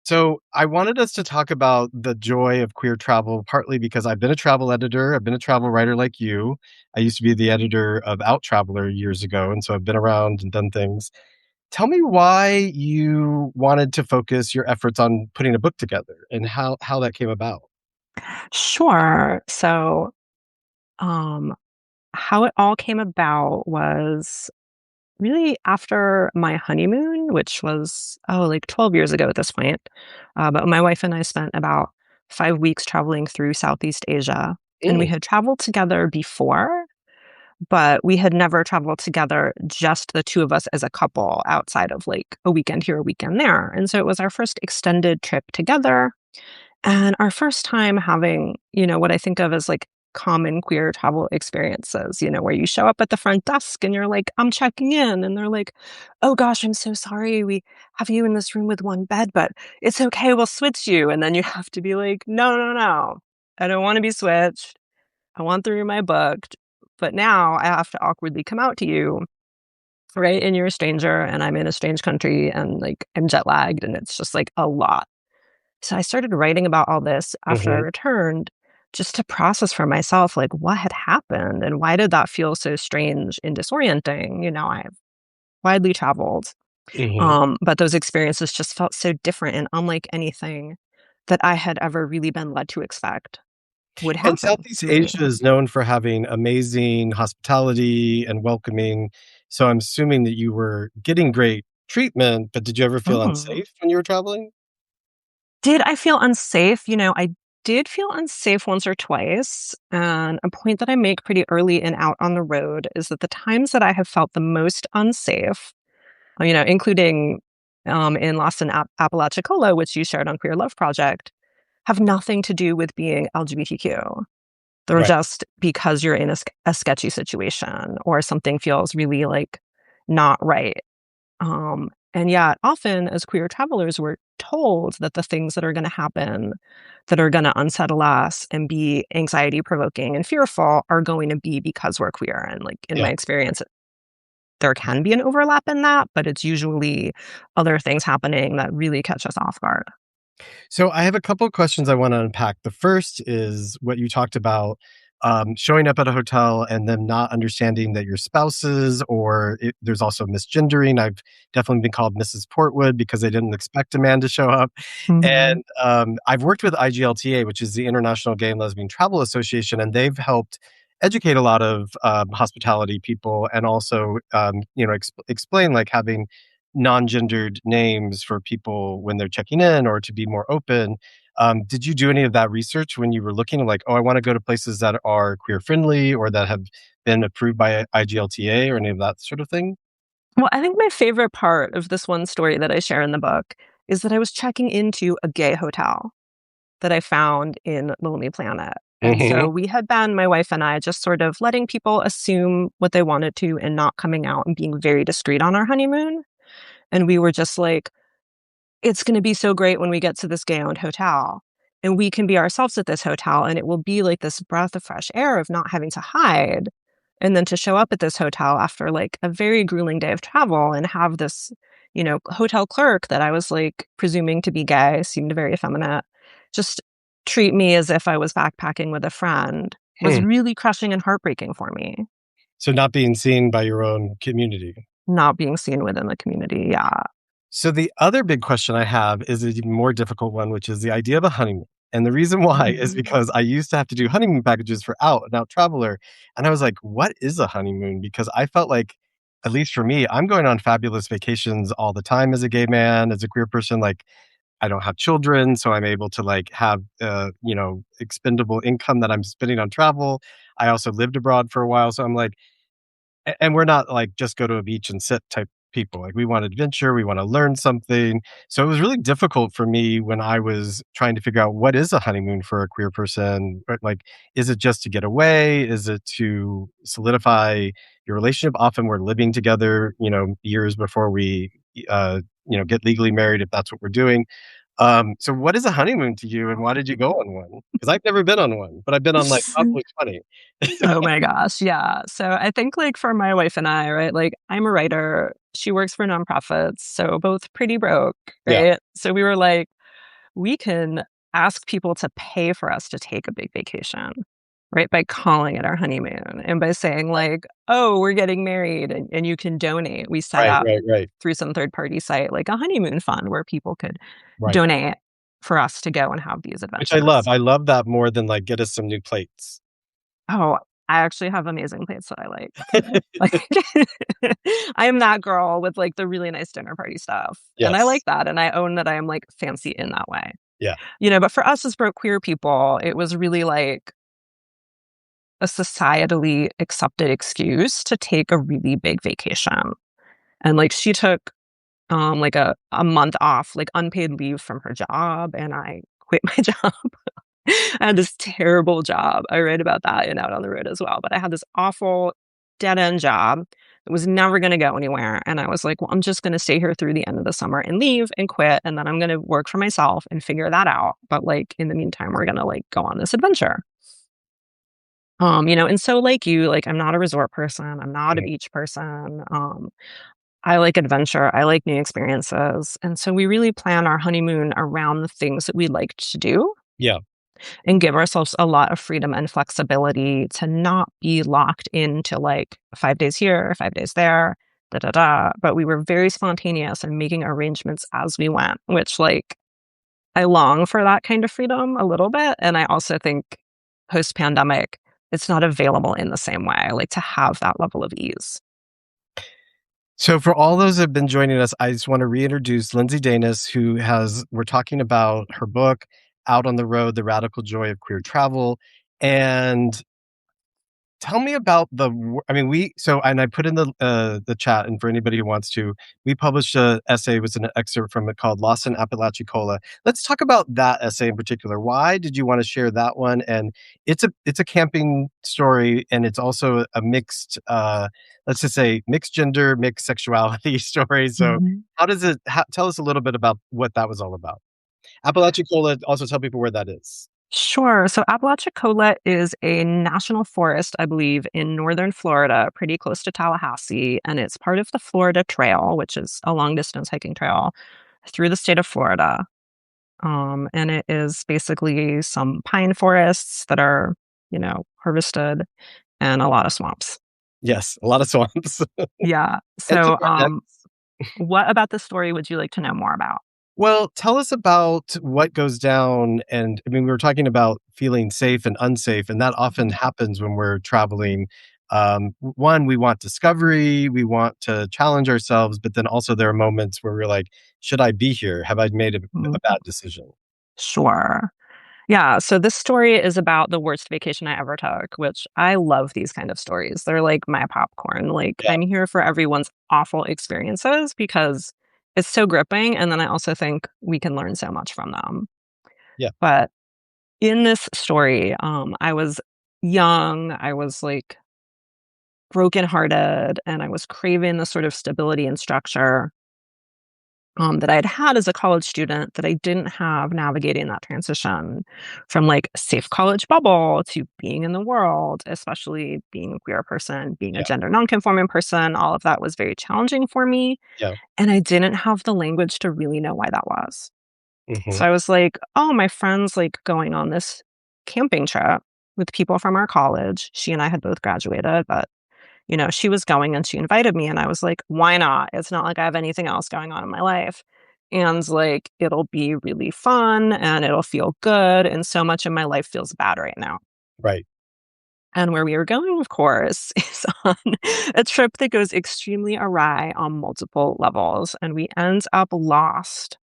So I wanted us to talk about the joy of queer travel, partly because I've been a travel editor, I've been a travel writer like you. I used to be the editor of Out Traveler years ago, and so I've been around and done things. Tell me why you wanted to focus your efforts on putting a book together and how that came about. Sure. Um, how it all came about was really after my honeymoon, which was, like 12 years ago at this point. But my wife and I spent about 5 weeks traveling through Southeast Asia. And we Mm, had traveled together before, but we had never traveled together, just the two of us as a couple, outside of like a weekend here, a weekend there. And so it was our first extended trip together. And our first time having, what I think of as like common queer travel experiences, where you show up at the front desk and you're like, I'm checking in. And they're like, oh gosh, I'm so sorry. We have you in this room with one bed, but it's okay. We'll switch you. And then you have to be like, no, no, no. I don't want to be switched. I want the room I booked. But now I have to awkwardly come out to you, right? And you're a stranger and I'm in a strange country and like I'm jet lagged and it's just like a lot. So I started writing about all this after I mhm. returned just to process for myself, like what had happened and why did that feel so strange and disorienting? I've widely traveled, Mhm. but those experiences just felt so different and unlike anything that I had ever really been led to expect would And happen Southeast to me. Asia is known for having amazing hospitality and welcoming. So I'm assuming that you were getting great treatment, but did you ever feel Mm. unsafe when you were traveling? Did I feel unsafe? I did feel unsafe once or twice. And a point that I make pretty early and out on the road is that the times that I have felt the most unsafe, including in Lost in Apalachicola, which you shared on Queer Love Project, have nothing to do with being LGBTQ. They're Right. just because you're in a sketchy situation or something feels really like not right. And yet, often as queer travelers, we're told that the things that are going to happen, that are going to unsettle us and be anxiety provoking and fearful, are going to be because we're queer. And like in Yeah. my experience, there can be an overlap in that, but it's usually other things happening that really catch us off guard. So I have a couple of questions I want to unpack. The first is what you talked about, showing up at a hotel and then not understanding that you're spouses, or there's also misgendering. I've definitely been called Mrs. Portwood because they didn't expect a man to show up. Mhm. And I've worked with IGLTA, which is the International Gay and Lesbian Travel Association, and they've helped educate a lot of hospitality people and also explain like having non-gendered names for people when they're checking in or to be more open. Did you do any of that research when you were looking like, oh, I want to go to places that are queer friendly or that have been approved by IGLTA or any of that sort of thing? Well, I think my favorite part of this one story that I share in the book is that I was checking into a gay hotel that I found in Lonely Planet. And so Hmm. we had been, my wife and I, just sort of letting people assume what they wanted to and not coming out and being very discreet on our honeymoon. And we were just like, it's going to be so great when we get to this gay owned hotel. And we can be ourselves at this hotel, and it will be like this breath of fresh air of not having to hide. And then to show up at this hotel after like a very grueling day of travel and have this, hotel clerk that I was like presuming to be gay, seemed very effeminate, just treat me as if I was backpacking with a friend was Hmm. really crushing and heartbreaking for me, So not being seen by your own community. not being seen within the community. Yeah. So the other big question I have is an even more difficult one, which is the idea of a honeymoon. And the reason why is Mhm. because I used to have to do honeymoon packages for an out traveler. And I was like, what is a honeymoon? Because I felt like, at least for me, I'm going on fabulous vacations all the time as a gay man, as a queer person. Like, I don't have children, so I'm able to like have expendable income that I'm spending on travel. I also lived abroad for a while, so I'm like, and we're not like just go to a beach and sit type people. Like we want adventure, we want to learn something. So it was really difficult for me when I was trying to figure out what is a honeymoon for a queer person. Like, is it just to get away? Is it to solidify your relationship? Often we're living together, years before we, get legally married if that's what we're doing. So what is a honeymoon to you, and why did you go on one? Because I've never been on one, but I've been on like probably 20. Oh my gosh, yeah. So I think like for my wife and I, right, like I'm a writer, she works for nonprofits, so both pretty broke, Yeah. right? So we were like, we can ask people to pay for us to take a big vacation, right? By calling it our honeymoon and by saying, like, oh, we're getting married and you can donate. We set Right, up right, right, through some third party site, like a honeymoon fund where people could right. donate for us to go and have these Which I love. adventures. I love that more than, like, "Get us some new plates." Oh, I actually have amazing plates that I like too. Like, I am that girl with, like, the really nice dinner party stuff, and I like Yes. that, and I own that I am, like, fancy in that way. Yeah. But for us as broke queer people, it was really, like, a societally accepted excuse to take a really big vacation, and, like, she took, like, a month off, like, unpaid leave from her job, and I quit my job. I had this terrible job. I write about that in Out on the Road as well, but I had this awful dead-end job that was never gonna go anywhere, and I was like, "Well, I'm just gonna stay here through the end of the summer and leave and quit, and then I'm gonna work for myself and figure that out, but, like, in the meantime, we're gonna, like, go on this adventure." And so like you, like, I'm not a resort person, I'm not a Mhm. beach person, I like adventure, I like new experiences, and so we really plan our honeymoon around the things that we like to do Yeah. and give ourselves a lot of freedom and flexibility to not be locked into like 5 days here, 5 days there, da da da. But we were very spontaneous and making arrangements as we went, which like I long for that kind of freedom a little bit. And I also think post pandemic, it's not available in the same way, like to have that level of ease. So for all those that have been joining us, I just want to reintroduce Lindsey Danis, who has we're talking about her book, Out on the Road: The Radical Joy of Queer Travel. And tell me about I mean, and I put in the chat, and for anybody who wants to, we published a essay, was an excerpt from it called Lost in Apalachicola. Let's talk about that essay in particular. Why did you want to share that one? And it's a camping story, and it's also a mixed, let's just say mixed gender, mixed sexuality story. So Mhm. tell us a little bit about what that was all about. Apalachicola, also tell people where that is. Sure. So Apalachicola is a national forest, I believe, in northern Florida, pretty close to Tallahassee. And it's part of the Florida Trail, which is a long distance hiking trail through the state of Florida. And it is basically some pine forests that are, harvested and a lot of swamps. Yes, a lot of swamps. Yeah. And some So, rednecks. what about the story would you like to know more about? Well, tell us about what goes down. And I mean, we were talking about feeling safe and unsafe, and that often happens when we're traveling. One, we want discovery, we want to challenge ourselves, but then also there are moments where we're like, should I be here? Have I made a Mhm. bad decision? Sure. Yeah, so this story is about the worst vacation I ever took, which I love these kind of stories. They're like my popcorn. Like Yeah, I'm here for everyone's awful experiences because it's so gripping and then I also think we can learn so much from them. yeah, But in this story, I was young, I was like brokenhearted, and I was craving the sort of stability and structure that I had had as a college student that I didn't have navigating that transition from like a safe college bubble to being in the world, especially being a queer person, being a yeah, gender nonconforming person. All of that was very challenging for me. yeah. And I didn't have the language to really know why that was. Hmm. So I was like, oh, my friend's like going on this camping trip with people from our college. She and I had both graduated, but she was going and she invited me and I was like, "Why not? It's not like I have anything else going on in my life." And like it'll be really fun and it'll feel good and so much of my life feels bad right now. Right. And where we were going, of course, is on a trip that goes extremely awry on multiple levels and we end up lost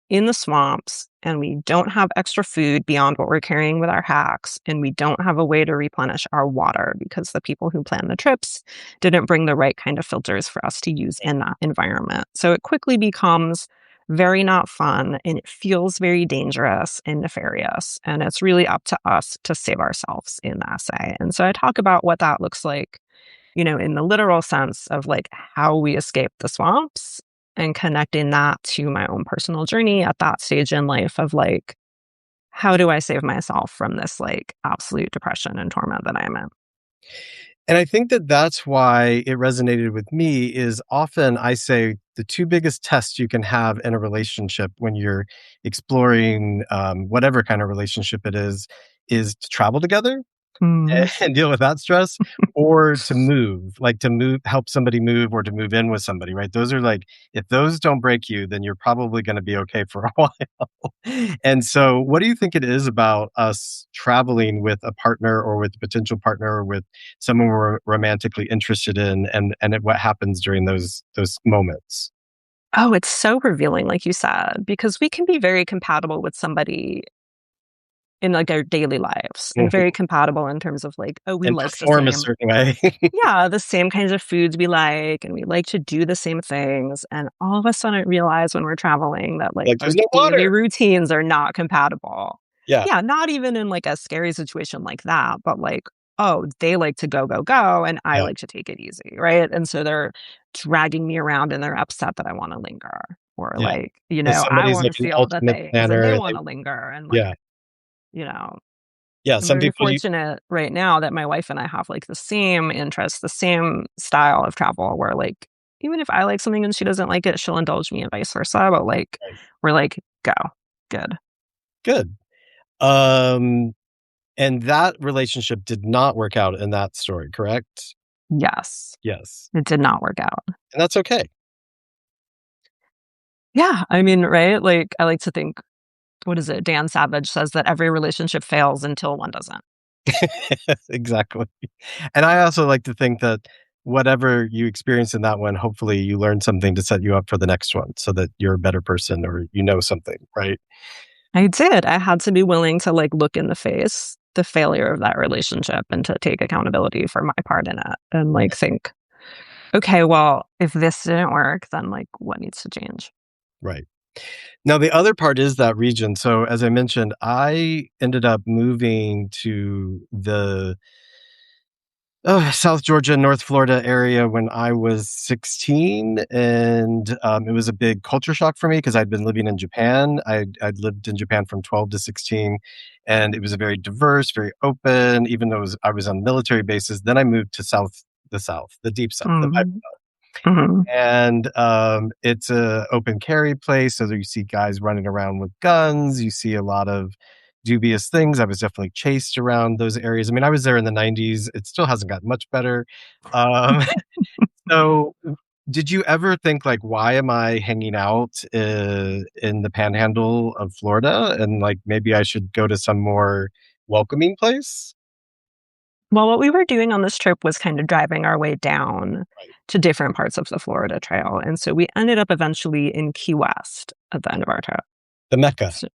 in the swamps, and we don't have extra food beyond what we're carrying with our hacks, and we don't have a way to replenish our water because the people who planned the trips didn't bring the right kind of filters for us to use in that environment. So it quickly becomes very not fun and it feels very dangerous and nefarious. And it's really up to us to save ourselves in the essay. And so I talk about what that looks like in the literal sense of like how we escape the swamps and connecting that to my own personal journey at that stage in life of like, how do I save myself from this like absolute depression and torment that I'm in? And I think that that's why it resonated with me is often I say the 2 biggest tests you can have in a relationship when you're exploring, whatever kind of relationship it is to travel together Mm. and deal with that stress or to move, like to move help somebody move or to move in with somebody, right? Those are like if those don't break you, then you're probably gonna be okay for a while. And so what do you think it is about us traveling with a partner or with a potential partner or with someone we're romantically interested in what happens during those moments? Oh, it's so revealing, like you said, because we can be very compatible with somebody in, like, our daily lives and very Mhm. compatible in terms of, like, oh, we And like the perform a same. certain way. Yeah, the same kinds of foods we like, and we like to do the same things, and all of a sudden realize when we're traveling that, like, Like, our "There's no daily water." routines are not compatible. Yeah, Yeah, not even in, like, a scary situation like that, but, like, oh, they like to go, go, go, and I yeah, like to take it easy, right? And so they're dragging me around and they're upset that I wanna linger, or, yeah. like, If I somebody's wanna like an feel the ultimate things and they planner, wanna linger and, like, yeah. you know Yeah, I'm some very people you fortunate right now that my wife and I have, like, the same interests, the same style of travel where, like, even if I like something and she doesn't like it, she'll indulge me and vice versa, but, like, right, we're like, "Go. Good." good. Um, and that relationship did not work out in that story, correct? Yes. Yes, It did not work out. and that's okay. Yeah, I mean, right? Like, I like to think what is it? Dan Savage says that every relationship fails until one doesn't. Exactly. And I also like to think that whatever you experience in that one, hopefully you learn something to set you up for the next one so that you're a better person or you know something, right? I did. I had to be willing to, like, look in the face the failure of that relationship and to take accountability for my part in it and, like, think, "Okay, well, if this didn't work, then, like, what needs to change?" Right. Now the other part is that region. So as I mentioned, I ended up moving to the South Georgia, North Florida area when I was 16, and, it was a big culture shock for me because 'cause I'd been living in Japan. I'd lived in Japan from 12 to 16, and it was a very diverse, very open, even though I was on military bases. Then I moved to the deep South, the Bible Mm, Belt, mhm. and, it's a open carry place, so that you see guys running around with guns, you see a lot of dubious things. I was definitely chased around those areas. I mean, I was there in the '90s, it still hasn't gotten much better. Um, so, did you ever think, like, "Why am I hanging out, in the panhandle of Florida, and, like, maybe I should go to some more welcoming place?" Well, what we were doing on this trip was kind of driving our way down Right. to different parts of the Florida Trail, and so we ended up eventually in Key West at the end of our trip. The Mecca. So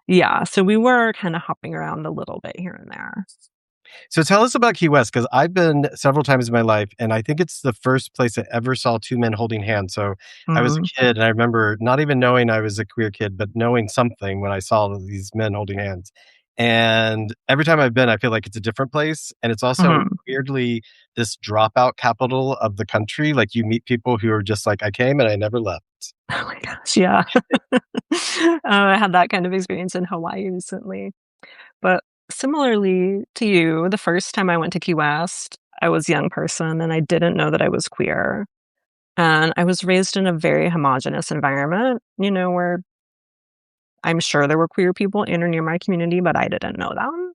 yeah, so we were kinda hopping around a little bit here and there. So tell us about Key West, because I've been several times in my life, and I think it's the first place I ever saw 2 men holding hands. So I was a Mm, kid, and I remember not even knowing I was a queer kid, but knowing something when I saw these men holding hands. And every time I've been, I feel like it's a different place, and it's also mhm. weirdly this dropout capital of the country. Like, you meet people who are just like, "I came and I never left." Oh my gosh, yeah. I had that kind of experience in Hawaii recently. But similarly to you, the first time I went to Key West, I was a young person and I didn't know that I was queer. And I was raised in a very homogenous environment, where I'm sure there were queer people in or near my community, but I didn't know them.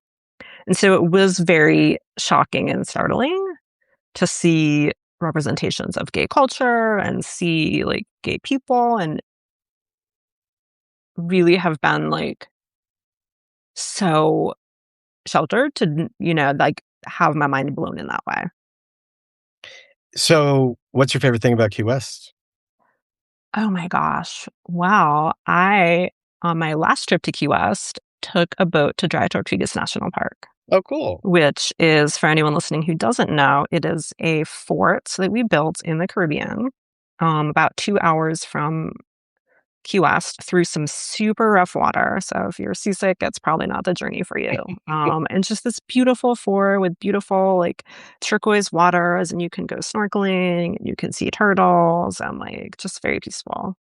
And so it was very shocking and startling to see representations of gay culture and see like gay people and really have been like so sheltered to, like have my mind blown in that way. So, what's your favorite thing about Key West? Oh my gosh. Wow. On my last trip to Key West, took a boat to Dry Tortugas National Park, Oh, cool. which is, for anyone listening who doesn't know, it is a fort that we built in the Caribbean, about 2 hours from Key West through some super rough water. So if you're seasick, it's probably not the journey for you. And just this beautiful fort with beautiful, like turquoise waters, and you can go snorkeling, and you can see turtles, and like just very peaceful.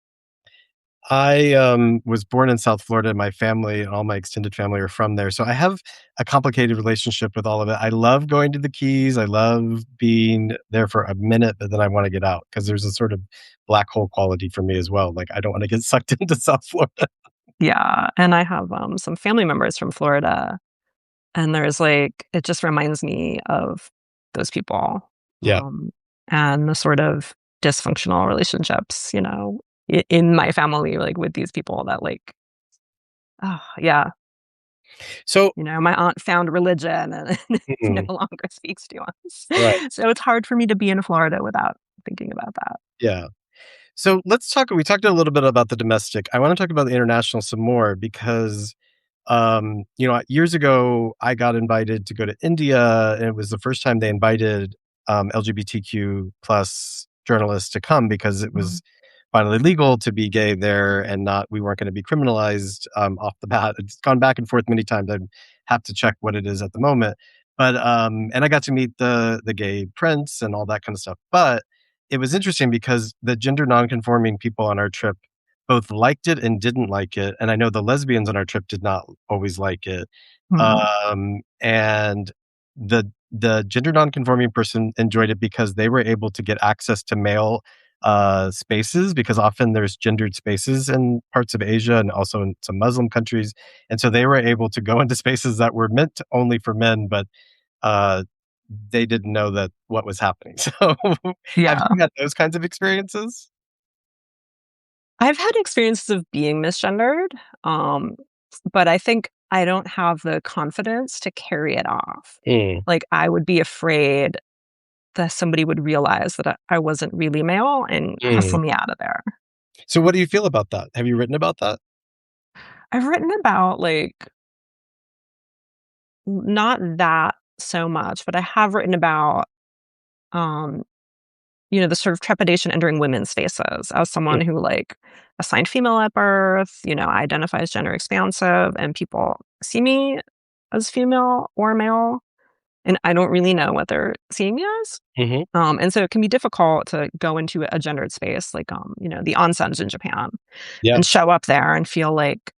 I was born in South Florida. My family and all my extended family are from there. So I have a complicated relationship with all of it. I love going to the Keys. I love being there for a minute, but then I want to get out because there's a sort of black hole quality for me as well. Like I don't want to get sucked into South Florida. Yeah, and I have, some family members from Florida, and there's, like it just reminds me of those people, Yeah. and the sort of dysfunctional relationships, in my family, like, with these people that, like oh, yeah, So, my aunt found religion and no mhm, longer speaks to us. right. So it's hard for me to be in Florida without thinking about that. Yeah. So let's talk. We talked a little bit about the domestic. I want to talk about the international some more because years ago, I got invited to go to India, and it was the first time they invited LGBTQ plus journalists to come because it Mhm. was finally legal to be gay there, and not we weren't going to be criminalized off the bat. It's gone back and forth many times. I have to check what it is at the moment, but and I got to meet the gay prince and all that kind of stuff. But it was interesting because the gender nonconforming people on our trip both liked it and didn't like it, and I know the lesbians on our trip did not always like it. Mhm. And the gender nonconforming person enjoyed it because they were able to get access to male, spaces because often there's gendered spaces in parts of Asia and also in some Muslim countries, and so they were able to go into spaces that were meant only for men, but, uh, they didn't know that what was happening. So, have Yeah. you had those kinds of experiences? I've had experiences of being misgendered, um, but I think I don't have the confidence to carry it off. Mm, Like, I would be afraid that somebody would realize that I wasn't really male and mm. hustle me out of there. So what do you feel about that? Have you written about that? I've written about, like, not that so much, but I have written about, um, the sort of trepidation entering women's spaces as Mm, someone who, like, assigned female at birth, identifies gender expansive, and people see me as female or male, and I don't really know what they're seeing me as. mhm. And so it can be difficult to go into a gendered space, like, the onsens in Japan, Yeah, and show up there and feel like,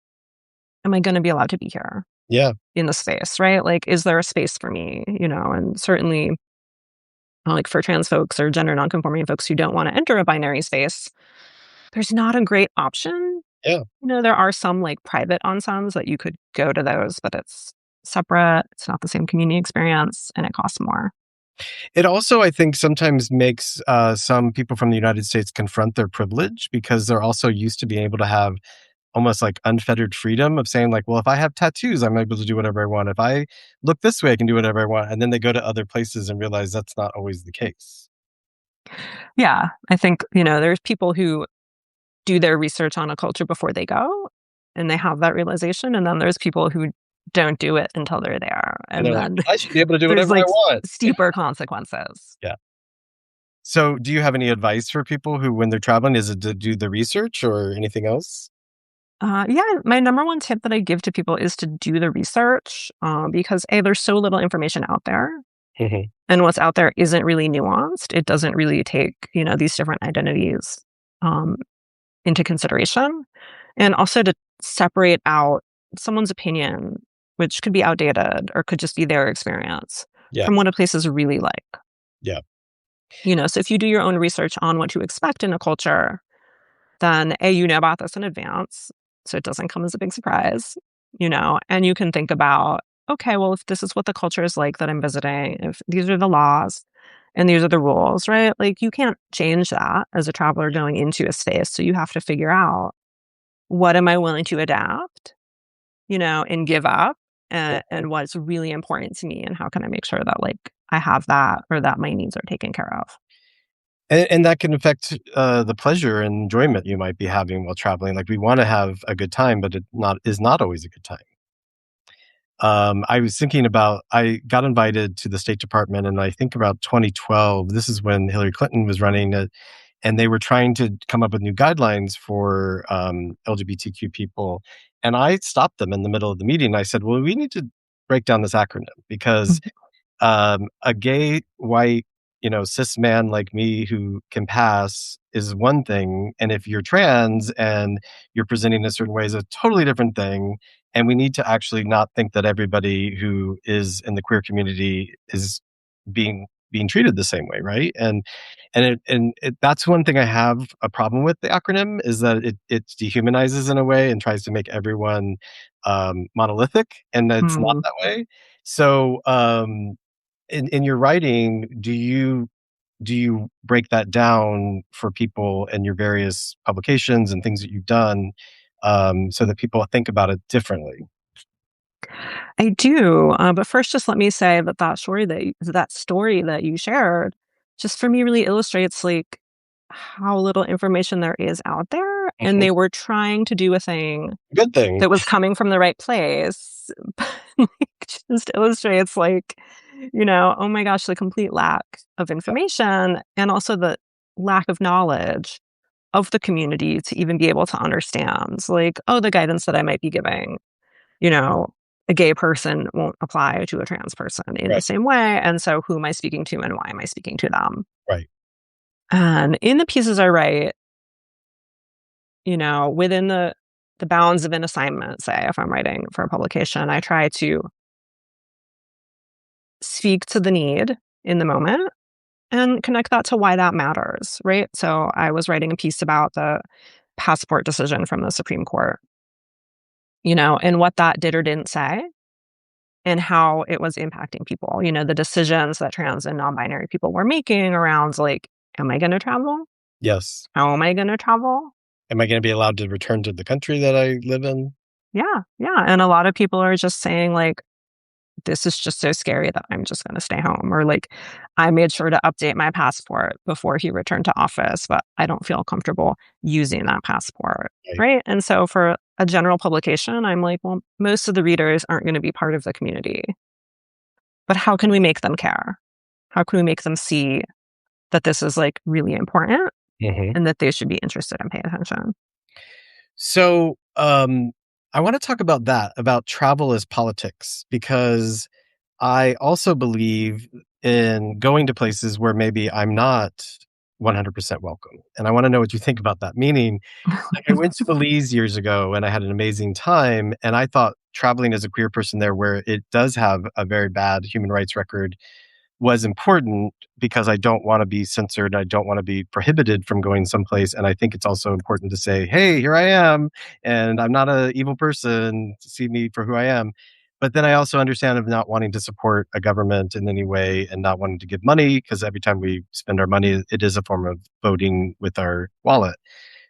"Am I gonna be allowed to be here yeah. in the space?" Right? Like, is there a space for me? And certainly, like, for trans folks or gender nonconforming folks who don't wanna enter a binary space, there's not a great option. Yeah. There are some, like, private onsens that you could go to those, but it's separate, it's not the same community experience, and it costs more. It also, I think, sometimes makes, some people from the United States confront their privilege because they're also used to being able to have almost like unfettered freedom of saying like, "Well, if I have tattoos, I'm able to do whatever I want. If I look this way, I can do whatever I want." And then they go to other places and realize that's not always the case. Yeah, I think, there's people who do their research on a culture before they go, and they have that realization, and then there's people who don't do it until they're there, And and they're like, then "I should be able to do there's, whatever I like, want." steeper consequences. Yeah. So, do you have any advice for people who, when they're traveling, is it to do the research or anything else? Yeah, my number one tip that I give to people is to do the research, because A, there's so little information out there, Mhm. and what's out there isn't really nuanced. It doesn't really take, these different identities, um, into consideration, and also to separate out someone's opinion, which could be outdated or could just be their experience, Yeah, from what a place is really like. yeah. So if you do your own research on what to expect in a culture, then A, you know about this in advance, so it doesn't come as a big surprise, and you can think about, okay, well, if this is what the culture is like that I'm visiting, if these are the laws and these are the rules, right? Like, you can't change that as a traveler going into a space. So you have to figure out, what am I willing to adapt, and give up, and what's really important to me, and how can I make sure that, like, I have that or that my needs are taken care of. And that can affect, the pleasure and enjoyment you might be having while traveling. Like, we wanna have a good time, but it not is not always a good time. I was thinking about I got invited to the State Department, and I think about 2012, this is when Hillary Clinton was running it, and they were trying to come up with new guidelines for, LGBTQ people, and I stopped them in the middle of the meeting, I said, "Well, we need to break down this acronym because, a gay, white, cis man like me who can pass is one thing. And if you're trans and you're presenting a certain way is a totally different thing. And we need to actually not think that everybody who is in the queer community is being treated the same way, right? That's one thing I have a problem with the acronym is that it dehumanizes in a way and tries to make everyone monolithic, and it's not Mm. that way. So, in your writing, do you break that down for people in your various publications and things that you've done, so that people think about it differently? I do, but first, just let me say that that story that you shared, just for me, really illustrates like how little information there is out there, and Mhm. they were trying to do a thing Good thing. that was coming from the right place, but, like, just illustrates, like, oh my gosh, the complete lack of information and also the lack of knowledge of the community to even be able to understand, like, oh, the guidance that I might be giving, you know, a gay person won't apply to a trans person in the Right, same way, and so who am I speaking to and why am I speaking to them? right. And in the pieces I write, within the bounds of an assignment, say, if I'm writing for a publication, I try to speak to the need in the moment and connect that to why that matters, right? So I was writing a piece about the passport decision from the Supreme Court, and what that did or didn't say and how it was impacting people, the decisions that trans and non-binary people were making around like, am I going to travel? Yes. How am I going to travel? Am I gonna be allowed to return to the country that I live in? Yeah, yeah. And a lot of people are just saying like, this is just so scary that I'm just going to stay home. Or like, I made sure to update my passport before he returned to office, but I don't feel comfortable using that passport. Right. Right. And so for a general publication, I'm like, well, most of the readers aren't going to be part of the community, but how can we make them care? How can we make them see that this is like really important Mhm. and that they should be interested and pay attention? So, I wanna talk about that, about travel as politics, because I also believe in going to places where maybe I'm not 100% welcome, and I wanna know what you think about that. Meaning, like, I went to Belize years ago, and I had an amazing time, and I thought traveling as a queer person there, where it does have a very bad human rights record, was important because I don't wanna be censored, I don't wanna be prohibited from going someplace, and I think it's also important to say, "Hey, here I am, and I'm not a evil person, see me for who I am." But then I also understand of not wanting to support a government in any way and not wanting to give money because every time we spend our money, it is a form of voting with our wallet.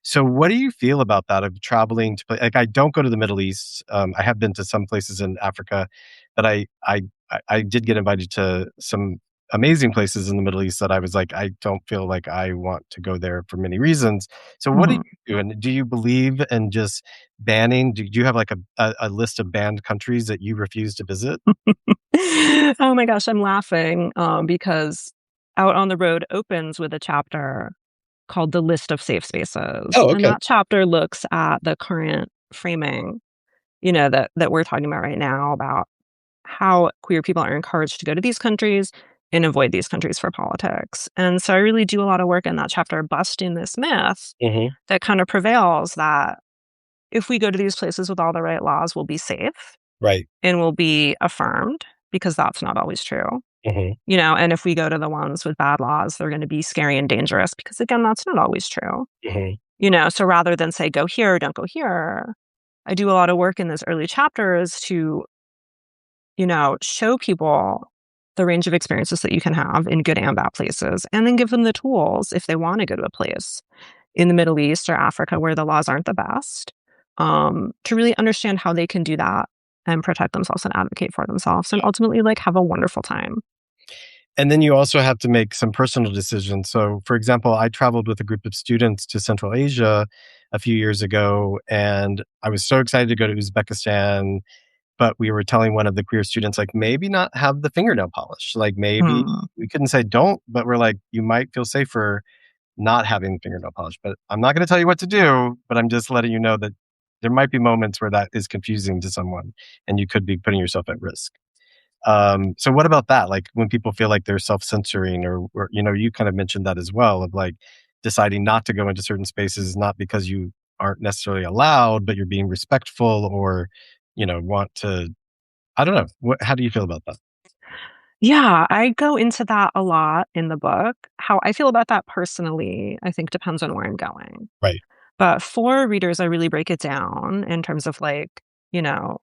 So what do you feel about that of traveling to like, I don't go to the Middle East, I have been to some places in Africa, but I did get invited to some amazing places in the Middle East that I was like, I don't feel like I want to go there for many reasons. So what do Mhm. you do? And do you believe in just banning? Do you have like a list of banned countries that you refuse to visit? Oh my gosh, I'm laughing because Out on the Road opens with a chapter called The List of Safe Spaces. Oh, And okay. that chapter looks at the current framing, that we're talking about right now about how queer people are encouraged to go to these countries and avoid these countries for politics. And so I really do a lot of work in that chapter busting this myth Hmm. that kind of prevails that if we go to these places with all the right laws, we'll be safe Right. and we'll be affirmed because that's not always true. Hmm. And if we go to the ones with bad laws, they're going to be scary and dangerous because, again, that's not always true. Hmm. So rather than say, go here, don't go here, I do a lot of work in those early chapters to, show people the range of experiences that you can have in good and bad places, and then give them the tools if they want to go to a place in the Middle East or Africa where the laws aren't the best, to really understand how they can do that and protect themselves and advocate for themselves and ultimately like have a wonderful time. And then you also have to make some personal decisions. So, for example, I traveled with a group of students to Central Asia a few years ago, and I was so excited to go to Uzbekistan. But we were telling one of the queer students, like, maybe not have the fingernail polish. Like, maybe Mm. we couldn't say don't, but we're like, you might feel safer not having fingernail polish. But I'm not going to tell you what to do, but I'm just letting you know that there might be moments where that is confusing to someone and you could be putting yourself at risk. So what about that? Like when people feel like they're self-censoring or you kind of mentioned that as well of like deciding not to go into certain spaces, not because you aren't necessarily allowed, but you're being respectful or, want to, I don't know. How do you feel about that? Yeah, I go into that a lot in the book. How I feel about that personally, I think depends on where I'm going. Right. But for readers, I really break it down in terms of like, you know,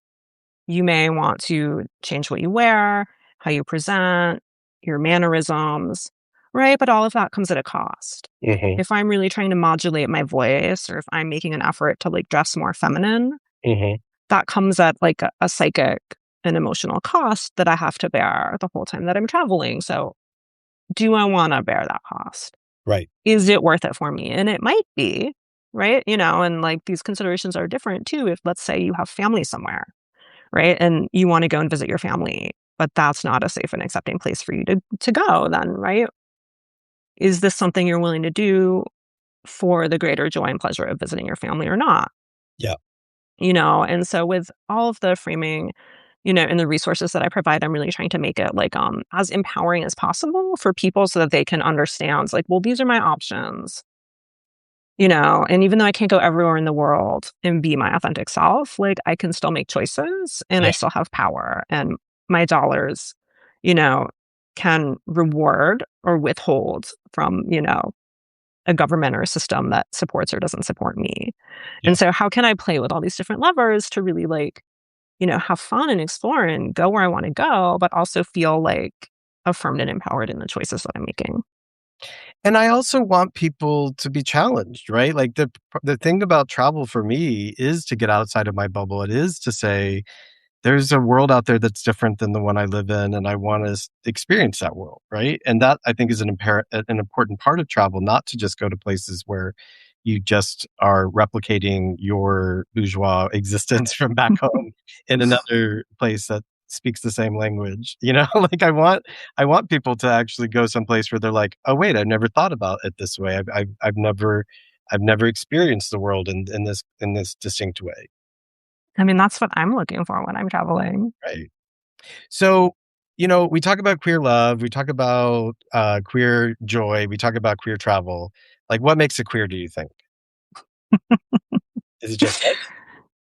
you may want to change what you wear, how you present, your mannerisms, right? But all of that comes at a cost. Hmm. If I'm really trying to modulate my voice or if I'm making an effort to like dress more feminine, Hmm. that comes at like a psychic and emotional cost that I have to bear the whole time that I'm traveling. So, do I want to bear that cost? Right. Is it worth it for me? And it might be, right? And like these considerations are different too. If let's say you have family somewhere, right? And you want to go and visit your family, but that's not a safe and accepting place for you to go, then, right? Is this something you're willing to do for the greater joy and pleasure of visiting your family or not? Yeah. And so with all of the framing, and the resources that I provide, I'm really trying to make it like as empowering as possible for people so that they can understand like, well, these are my options. And even though I can't go everywhere in the world and be my authentic self, like I can still make choices and I Yeah. still have power and my dollars, you know, can reward or withhold from, a government or a system that supports or doesn't support me. Yeah. And so how can I play with all these different levers to really like, have fun and explore and go where I want to go, but also feel like affirmed and empowered in the choices that I'm making. And I also want people to be challenged, right? Like the thing about travel for me is to get outside of my bubble. It is to say, there's a world out there that's different than the one I live in, and I want to experience that world, right? And that I think is an important part of travel, not to just go to places where you just are replicating your bourgeois existence from back home in another place that speaks the same language. Like I want people to actually go someplace where they're like, oh wait, I've never thought about it this way. I've never experienced the world in this distinct way. I mean, that's what I'm looking for when I'm traveling. Right. So, we talk about queer love, we talk about queer joy, we talk about queer travel. Like, what makes it queer, do you think? Is it just us?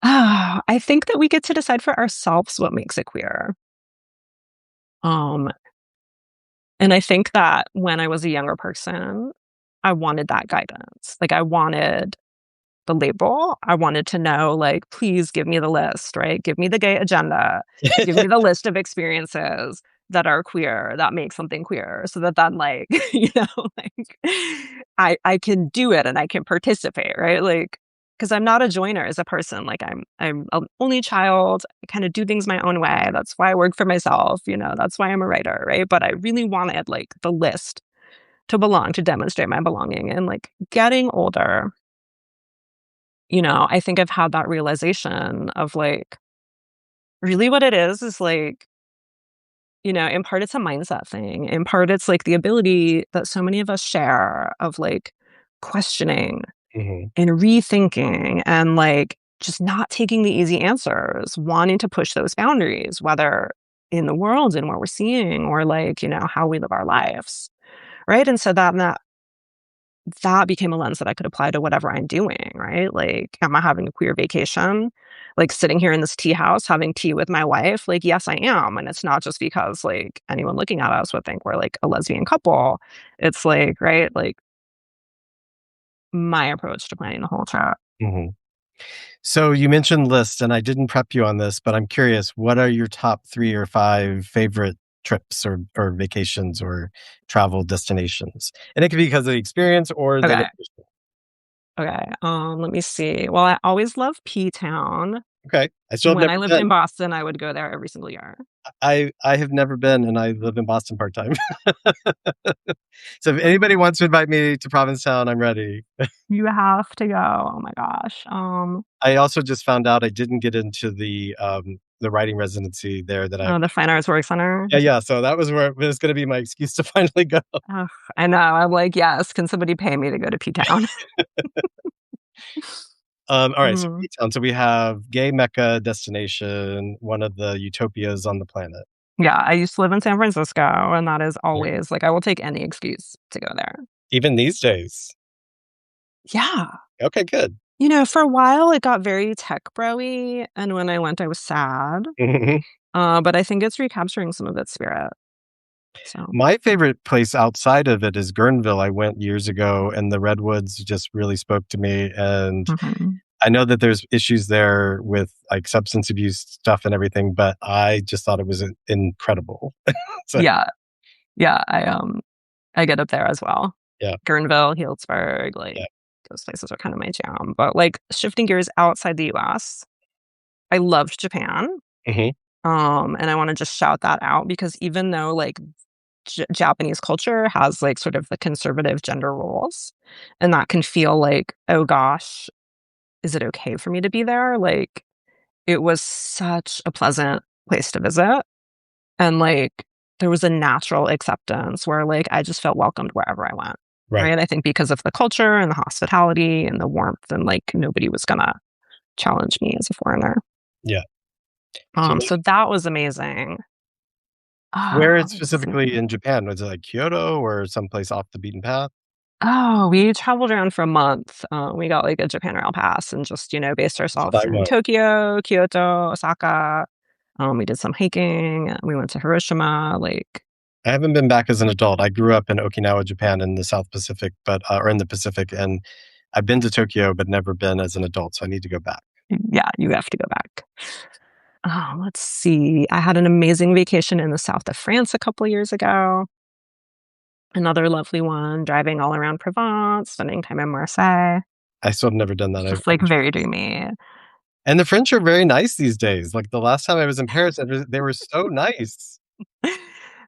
I think that we get to decide for ourselves what makes it queer. Um, and I think that when I was a younger person, I wanted that guidance. Like I wanted the label. I wanted to know, like, please give me the list, right? Give me the gay agenda. Give me the list of experiences that are queer, that make something queer, so that then, like, like I can do it and I can participate, right? Like, because I'm not a joiner as a person. Like, I'm an only child. I kind of do things my own way. That's why I work for myself. That's why I'm a writer, right? But I really wanted like the list to belong, to demonstrate my belonging, and like getting older. I think I've had that realization of like, really what it is like, in part it's a mindset thing. In part it's like the ability that so many of us share of like questioning Mhm. and rethinking and like just not taking the easy answers, wanting to push those boundaries, whether in the world and what we're seeing or like, how we live our lives. Right. And so that became a lens that I could apply to whatever I'm doing, right? Like, am I having a queer vacation? Like sitting here in this tea house having tea with my wife? Like, yes, I am. And it's not just because like anyone looking at us would think we're like a lesbian couple. It's like, right, like my approach to planning the whole trip. Mhm. So you mentioned lists, and I didn't prep you on this, but I'm curious, what are your top 3 or 5 favorite trips or vacations or travel destinations? And it could be because of the experience or the Okay. location. Okay. Let me see. Well, I always love P Town. Okay. I still have When never I lived been. in Boston, I would go there every single year. I have never been, and I live in Boston part-time. So if Oh, anybody wants to invite me to Provincetown, I'm ready. you have to go. Oh my gosh. I also just found out I didn't get into the writing residency there that I. Oh, the Fine Arts Work Center. Yeah, yeah, so that was where it was gonna be my excuse to finally go. Ugh, I know. I'm like, yes. Can somebody pay me to go to P Town? Alright, so Mm. P-Town, so we have gay Mecca destination, one of the utopias on the planet. Yeah, I used to live in San Francisco, and that is Yeah. always like, I will take any excuse to go there. Even these days. Yeah. Okay, good. For a while, it got very tech bro-y, and when I went, I was sad. Mhm. But I think it's recapturing some of its spirit. So, My favorite place outside of it is Guerneville. I went years ago, and the redwoods just really spoke to me, and mhm. I know that there's issues there with, like, substance abuse stuff and everything, but I just thought it was I incredible. So, Yeah, yeah, I get up there as well. yeah, Guerneville, Healdsburg, like, yeah. those places are kinda my jam, but, like, shifting gears outside the US, I loved Japan, Mhm. and I wanna just shout that out because even though, like, Japanese culture has, like, sort of the conservative gender roles, and that can feel like, "Oh gosh, is it okay for me to be there?" Like, it was such a pleasant place to visit, and, like, there was a natural acceptance where, like, I just felt welcomed wherever I went, Right. right? I think because of the culture and the hospitality and the warmth and, like, nobody was gonna challenge me as a foreigner. Yeah. So So that was amazing. where Let's see. specifically in Japan? Was it, like, Kyoto or someplace off the beaten path? Oh, we traveled around for a month. We got, like, a Japan Rail pass and just, based That's what ourselves I in want. Tokyo, Kyoto, Osaka. We did some hiking. We went to Hiroshima, like I haven't been back as an adult. I grew up in Okinawa, Japan, in the South Pacific, but or in the Pacific, and I've been to Tokyo, but never been as an adult, so I need to go back. yeah, you have to go back. Let's see. I had an amazing vacation in the south of France a couple years ago. Another lovely one, driving all around Provence, spending time in Marseille. I still have never done that. It's I just, like, very dreamy. and the French are very nice these days. Like, the last time I was in Paris, they were so nice.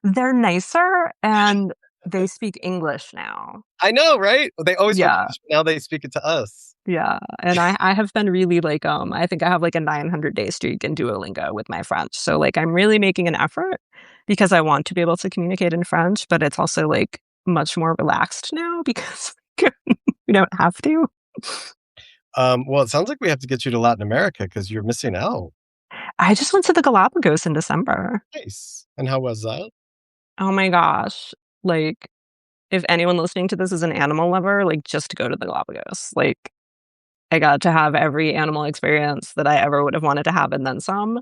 They're nicer, and they speak English now. I know, right? They always spoke Yeah, English, but now they speak it to us. yeah, and I have been really, like, I think I have, like, a 900-day streak in Duolingo with my French, so, like, I'm really making an effort because I want to be able to communicate in French, but it's also, like, much more relaxed now because we don't have to. Well, it sounds like we have to get you to Latin America because 'cause you're missing out. I just went to the Galapagos in December. Nice. And how was that? Oh my gosh, like, if anyone listening to this is an animal lover, like, just go to the Galapagos, like, I got to have every animal experience that I ever would have wanted to have and then some,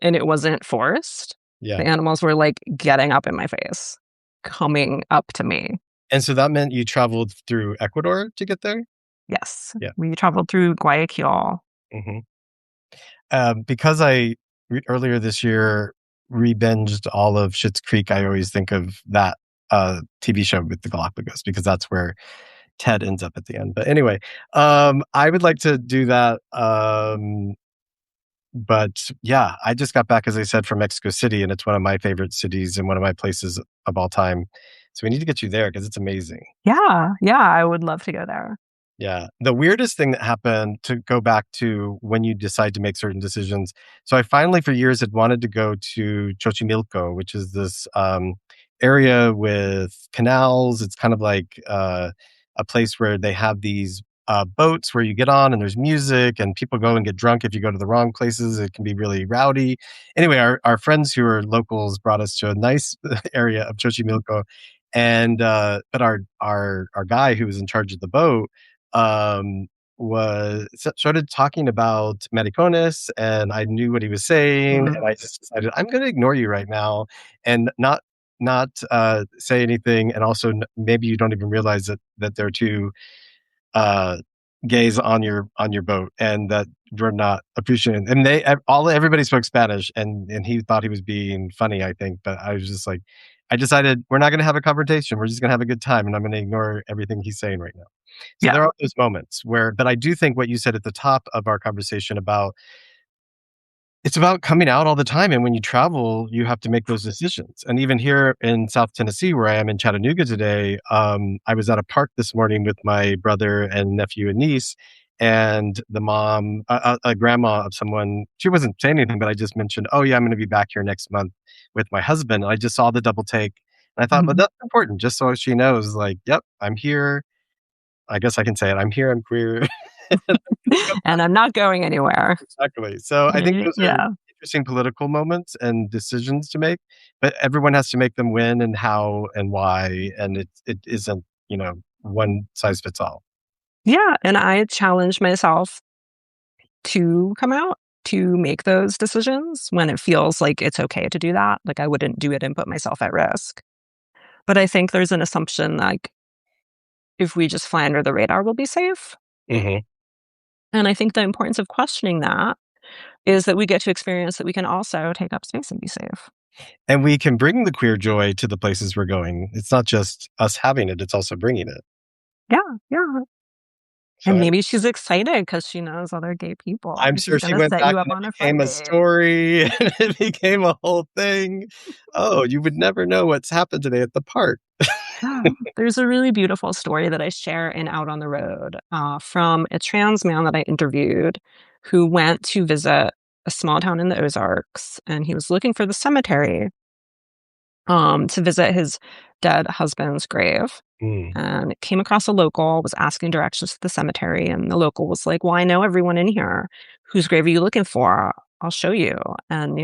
and it wasn't forced. Yeah. The animals were, like, getting up in my face, coming up to me. And so that meant you traveled through Ecuador to get there? Yes. Yeah. We traveled through Guayaquil. Mhm. Because I earlier this year re-binged all of Schitt's Creek, I always think of that, TV show with the Galapagos because that's where Ted ends up at the end. But anyway, I would like to do that, but yeah, I just got back, as I said, from Mexico City, and it's one of my favorite cities and one of my places of all time. So we need to get you there because it's amazing. Yeah, yeah, I would love to go there. Yeah. The weirdest thing that happened, to go back to when you decide to make certain decisions. So I finally, for years, had wanted to go to Xochimilco, which is this area with canals. It's kind of like a place where they have these boats where you get on and there's music and people go and get drunk if you go to the wrong places. It can be really rowdy. Anyway, our friends who are locals brought us to a nice area of Xochimilco. And but our guy who was in charge of the boat um, started talking about Maricones, and I knew what he was saying, and Mhm. I just decided I'm going to ignore you right now and not say anything, and also maybe you don't even realize that there are two uh, gays on your boat, and that you're not appreciating. And everybody spoke Spanish, and he thought he was being funny, I think, but I was just like, I decided we're not going to have a confrontation. We're just going to have a good time, and I'm going to ignore everything he's saying right now. So Yeah, there are those moments where, but I do think what you said at the top of our conversation about it's about coming out all the time, and when you travel, you have to make those decisions. And even here in South Tennessee, where I am in Chattanooga today, I was at a park this morning with my brother and nephew and niece, and the mom, a grandma of someone, she wasn't saying anything, but I just mentioned, "Oh, yeah, I'm gonna be back here next month with my husband." And I just saw the double take, and I thought, "But mhm. that's important, just so she knows, like, yep, I'm here. I guess I can say it. I'm here, I'm queer." And I'm not going anywhere. Exactly. So I think those are Yeah. interesting political moments and decisions to make, but everyone has to make them when and how and why, and it isn't, one size fits all. Yeah, and I challenge myself to come out, to make those decisions when it feels like it's okay to do that. Like, I wouldn't do it and put myself at risk. But I think there's an assumption, like, if we just fly under the radar, we'll be safe. Mhm. And I think the importance of questioning that is that we get to experience that we can also take up space and be safe. And we can bring the queer joy to the places we're going. It's not just us having it, it's also bringing it. Yeah, yeah. So And I'm maybe she's excited because she knows other gay people, I'm and she's sure she gonna went set back you up and it on a fun became a date. story, and it became a whole thing. "Oh, you would never know what's happened today at the park." Yeah, there's a really beautiful story that I share in Out on the Road, from a trans man that I interviewed who went to visit a small town in the Ozarks, and he was looking for the cemetery, to visit his dead husband's grave, Mm, and came across a local, was asking directions to the cemetery, and the local was like, "Well, I know everyone in here. Whose grave are you looking for? I'll show you." And,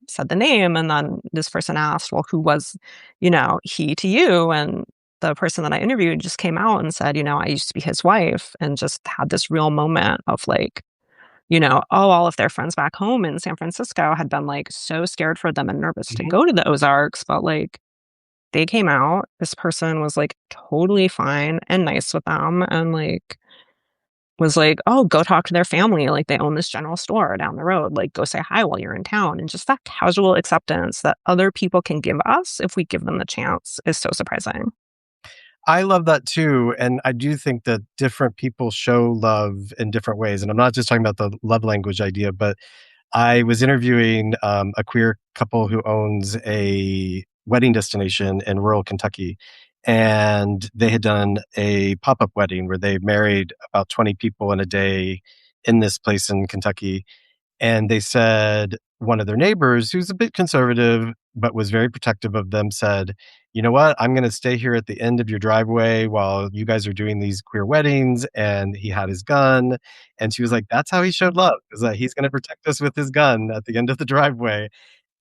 said the name, and then this person asked, "Well, who was, he to you?" And the person that I interviewed just came out and said, "I used to be his wife," and just had this real moment of like, oh, all of their friends back home in San Francisco had been like so scared for them and nervous to mhm. go to the Ozarks, but like they came out, this person was, like, totally fine and nice with them and, like, was like, "Oh, go talk to their family, like, they own this general store down the road, like, go say hi while you're in town," and just that casual acceptance that other people can give us if we give them the chance is so surprising. I love that too, and I do think that different people show love in different ways, and I'm not just talking about the love language idea, but I was interviewing, a queer couple who owns a wedding destination in rural Kentucky, and they had done a pop-up wedding where they married about 20 people in a day in this place in Kentucky, and they said one of their neighbors, who's a bit conservative but was very protective of them, said, "You know what? I'm going to stay here at the end of your driveway while you guys are doing these queer weddings." And he had his gun. And she was like, "That's how he showed love, is that he's going to protect us with his gun at the end of the driveway."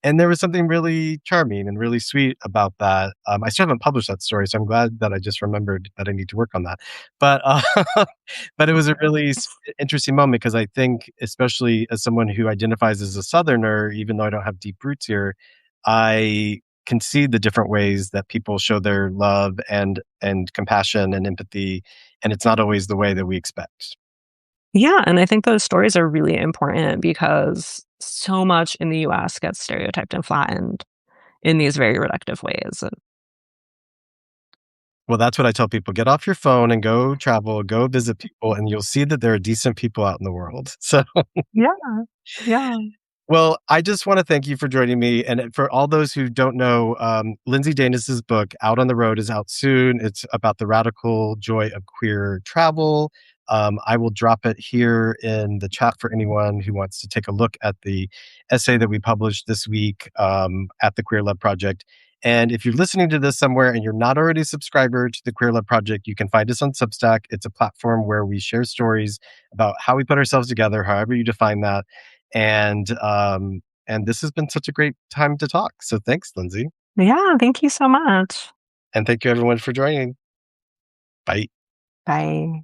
And there was something really charming and really sweet about that. I still haven't published that story, so I'm glad that I just remembered that I need to work on that. But, but it was a really interesting moment because I think, especially as someone who identifies as a Southerner, even though I don't have deep roots here, I can see the different ways that people show their love and compassion and empathy, and it's not always the way that we expect. Yeah, and I think those stories are really important because so much in the US gets stereotyped and flattened in these very reductive ways. Well, that's what I tell people. Get off your phone and go travel, go visit people, and you'll see that there are decent people out in the world. So, Yeah, yeah. well, I just want to thank you for joining me. And for all those who don't know, Lindsay Danis's book, Out on the Road, is out soon. It's about the radical joy of queer travel. I will drop it here in the chat for anyone who wants to take a look at the essay that we published this week at the Queer Love Project. And if you're listening to this somewhere and you're not already a subscriber to the Queer Love Project, you can find us on Substack. It's a platform where we share stories about how we put ourselves together, however you define that. And this has been such a great time to talk. So thanks, Lindsay. Yeah, thank you so much. And thank you everyone for joining. Bye. Bye.